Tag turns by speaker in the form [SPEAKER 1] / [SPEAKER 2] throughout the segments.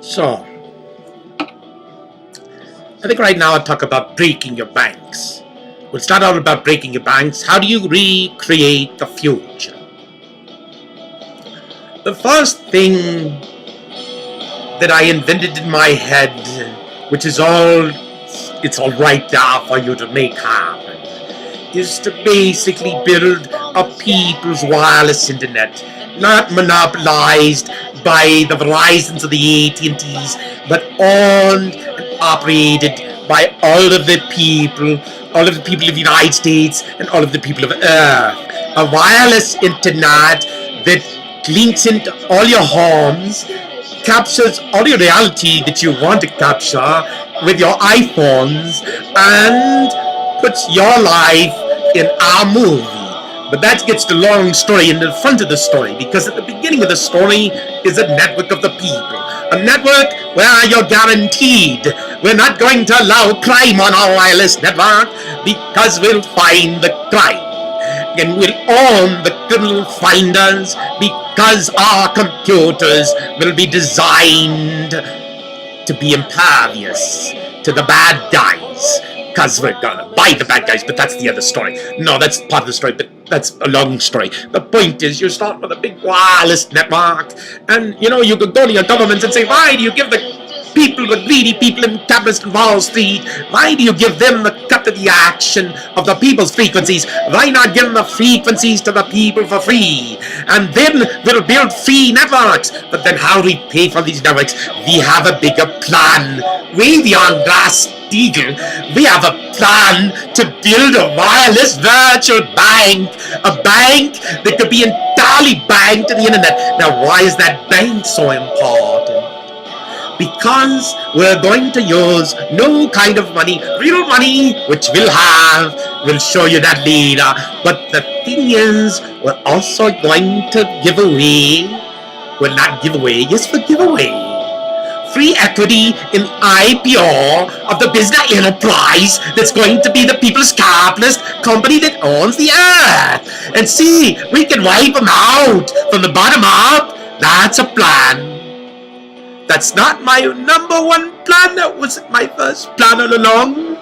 [SPEAKER 1] So, I think right now I'll talk about breaking your banks. We'll start out about breaking your banks. How do you recreate the future? The first thing that I invented in my head, which is it's all right now for you to make happen, is to basically build a people's wireless internet, not monopolized by the Verizons or the AT&Ts, but owned and operated by all of the people of the United States and all of the people of Earth. A wireless internet that links into all your homes, captures all your reality that you want to capture with your iPhones, and puts your life in our movie. But that gets the long story in the front of the story, because at the beginning of the story is a network of the people. A network where you're guaranteed we're not going to allow crime on our wireless network, because we'll find the crime. And we'll own the criminal finders, because our computers will be designed to be impervious to the bad guys. Because we're gonna buy the bad guys, but that's the other story. No, that's part of the story, but that's a long story. The point is, you start with a big wireless network, and you could go to your governments and say, why do you give the people, the greedy people in capitalists in Wall Street, why do you give them the cut of the action of the people's frequencies? Why not give them the frequencies to the people for free? And then we'll build free networks. But then how do we pay for these networks? We have a bigger plan. Way beyond Glass-Steagall, we have a plan to build a wireless virtual bank. A bank that could be entirely banked to the internet. Now, why is that bank so important? Because we're going to use no kind of money, real money, which we'll have. We'll show you that later. But the thing is, we're also going to give away, well, not give away, yes, but give away free equity in IPO of the business enterprise that's going to be the people's capitalist company that owns the earth. And see, we can wipe them out from the bottom up. That's a plan. That's not my number one plan. That wasn't my first plan all along.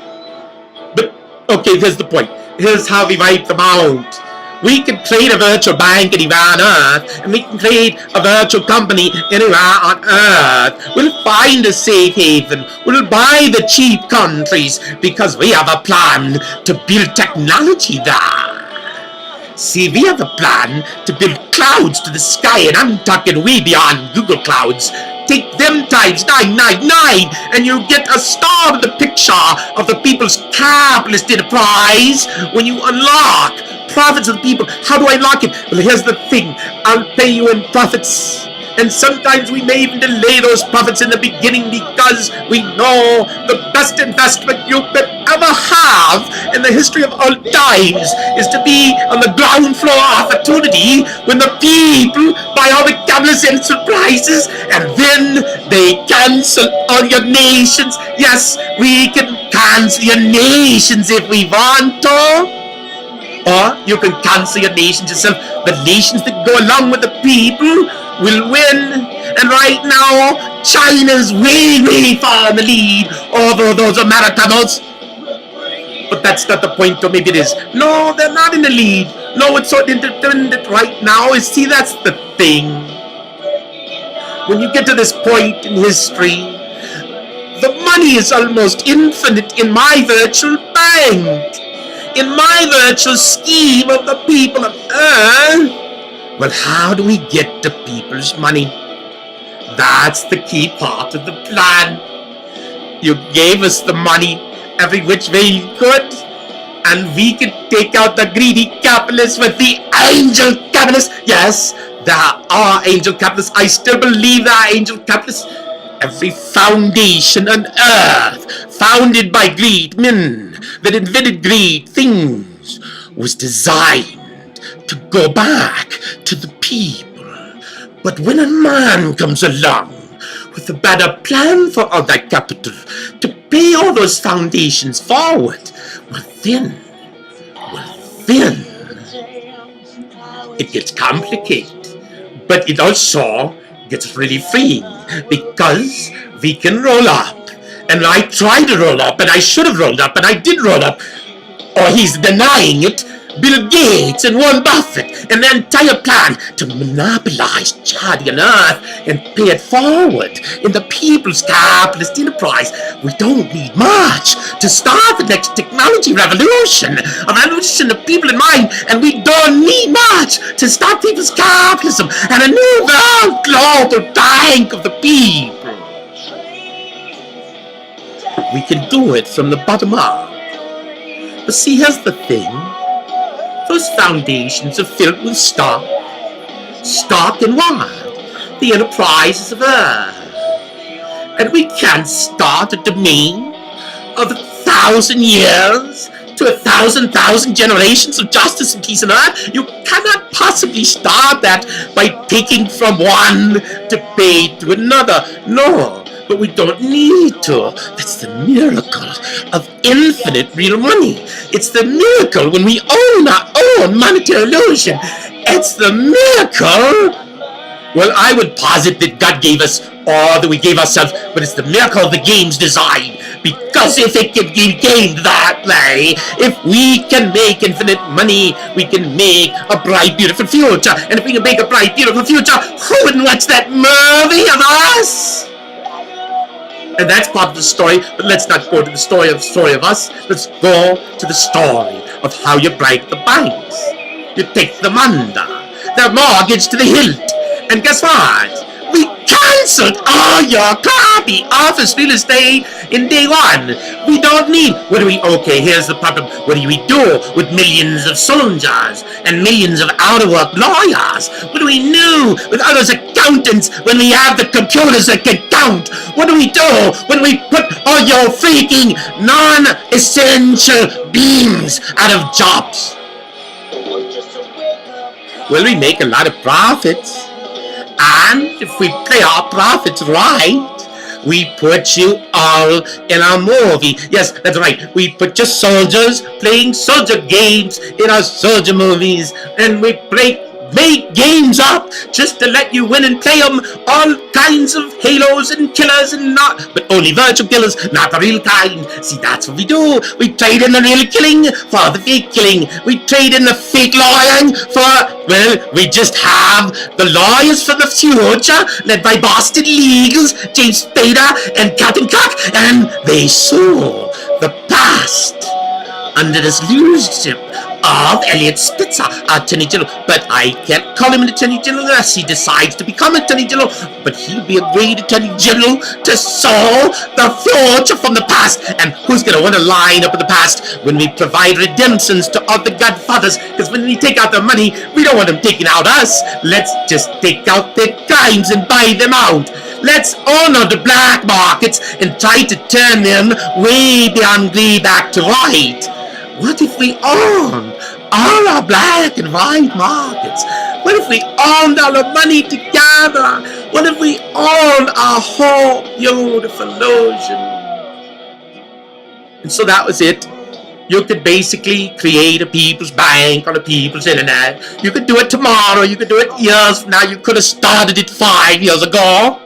[SPEAKER 1] But, okay, here's the point. Here's how we wipe them out. We can create a virtual bank anywhere on Earth, and we can create a virtual company anywhere on Earth. We'll find a safe haven. We'll buy the cheap countries, because we have a plan to build technology there. See, we have a plan to build clouds to the sky, and I'm talking way beyond Google Clouds. Take them times 999, and you get a star in the picture of the people's capitalist enterprise when you unlock profits of the people. How do I unlock it? Well, here's the thing. I'll pay you in profits. And sometimes we may even delay those profits in the beginning, because we know the best investment you could ever have in the history of all times is to be on the ground floor opportunity when the people buy all the capitalist enterprises, and then they cancel all your nations. Yes, we can cancel your nations if we want to. Or you can cancel your nations yourself. The nations that go along with the people will win. And right now, China's way, way far in the lead over those Americanos. But that's not the point, or maybe it is. No, they're not in the lead. No, it's so independent right now. See, that's the thing. When you get to this point in history, the money is almost infinite in my virtual bank. In my virtual scheme of the people of Earth. Well, how do we get the people's money? That's the key part of the plan. You gave us the money every which way you could, and we could take out the greedy capitalists with the angel capitalists. Yes, there are angel capitalists. I still believe there are angel capitalists. Every foundation on Earth, founded by great men that invented great things, was designed to go back to the people. But when a man comes along with a better plan for all that capital to pay all those foundations forward, well then, it gets complicated. But it also gets really free because we can roll up. And I tried to roll up, and I should have rolled up, and I did roll up. Or he's denying it. Bill Gates and Warren Buffett and their entire plan to monopolize charity on earth and pay it forward in the people's capitalist enterprise. We don't need much to start the next technology revolution, a revolution of people in mind, and we don't need much to start people's capitalism and a new world global bank of the people. We can do it from the bottom up. But see, here's the thing. Those foundations are filled with stock. Stock in what? The enterprises of earth. And we can't start a domain of 1,000 years to 1,000 generations of justice and peace on earth. You cannot possibly start that by taking from one to pay to another. No. But we don't need to. That's the miracle of infinite real money. It's the miracle when we own our own monetary illusion. It's the miracle. Well, I would posit that God gave us all that we gave ourselves, but it's the miracle of the game's design. Because if it can be gamed that way, if we can make infinite money, we can make a bright, beautiful future. And if we can make a bright, beautiful future, who wouldn't watch that movie of us? And that's part of the story, but let's not go to the story of us. Let's go to the story of how you break the banks. You take them under, their mortgage to the hilt. And guess what? We canceled all your crappy office real estate in day one. We don't need, okay, here's the problem. What do we do with millions of soldiers and millions of out-of-work lawyers? What do we do with all those accountants when we have the computers that can count? What do we do when we put all your freaking non-essential beings out of jobs? Well, we make a lot of profits. And if we play our profits right, we put you all in our movie. Yes, that's right. We put your soldiers playing soldier games in our soldier movies. And we make games up just to let you win and play them. All kinds of halos and killers and not, but only virtual killers, not the real kind. See, that's what we do. We trade in the real killing for the fake killing. We trade in the fake lawyering for, well, we just have the lawyers for the future, led by Boston Legals, James Spader and Captain Cock, and they sue the past under this leadership of Elliot Spitzer, Attorney General. But I can't call him an Attorney General unless he decides to become Attorney General. But he'll be a great Attorney General to solve the future from the past. And who's going to want to line up in the past when we provide redemptions to all the godfathers? Because when we take out their money, we don't want them taking out us. Let's just take out their crimes and buy them out. Let's honor the black markets and try to turn them way beyond gray back to white. What if we owned all our black and white markets? What if we owned all the money together? What if we owned our whole beautiful illusion? And so that was it. You could basically create a people's bank on a people's internet. You could do it tomorrow. You could do it years from now. You could have started it 5 years ago.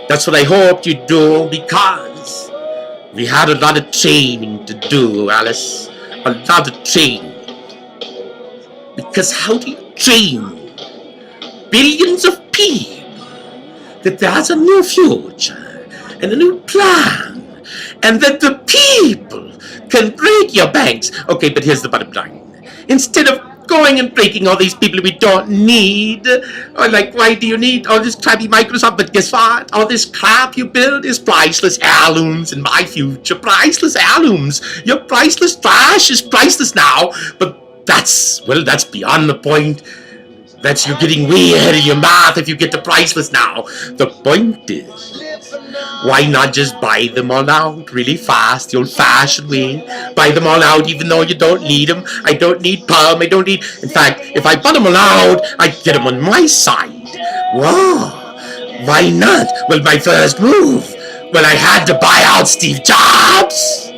[SPEAKER 1] That's what I hoped you'd do, because we had a lot of training to do, Alice. A lot of training. Because how do you train billions of people that there's a new future and a new plan, and that the people can break your banks? Okay, but here's the bottom line. Instead of going and breaking all these people we don't need, or like, why do you need all this crappy Microsoft? But guess what? All this crap you build is priceless heirlooms in my future. Priceless heirlooms. Your priceless trash is priceless now. But that's beyond the point. That's, you're getting way ahead of your math if you get to priceless now. The point is, why not just buy them all out really fast, the old-fashioned way? Buy them all out even though you don't need them. I don't need perm. I don't need... In fact, if I bought them all out, I'd get them on my side. Whoa. Why not? Well, my first move. Well, I had to buy out Steve Jobs.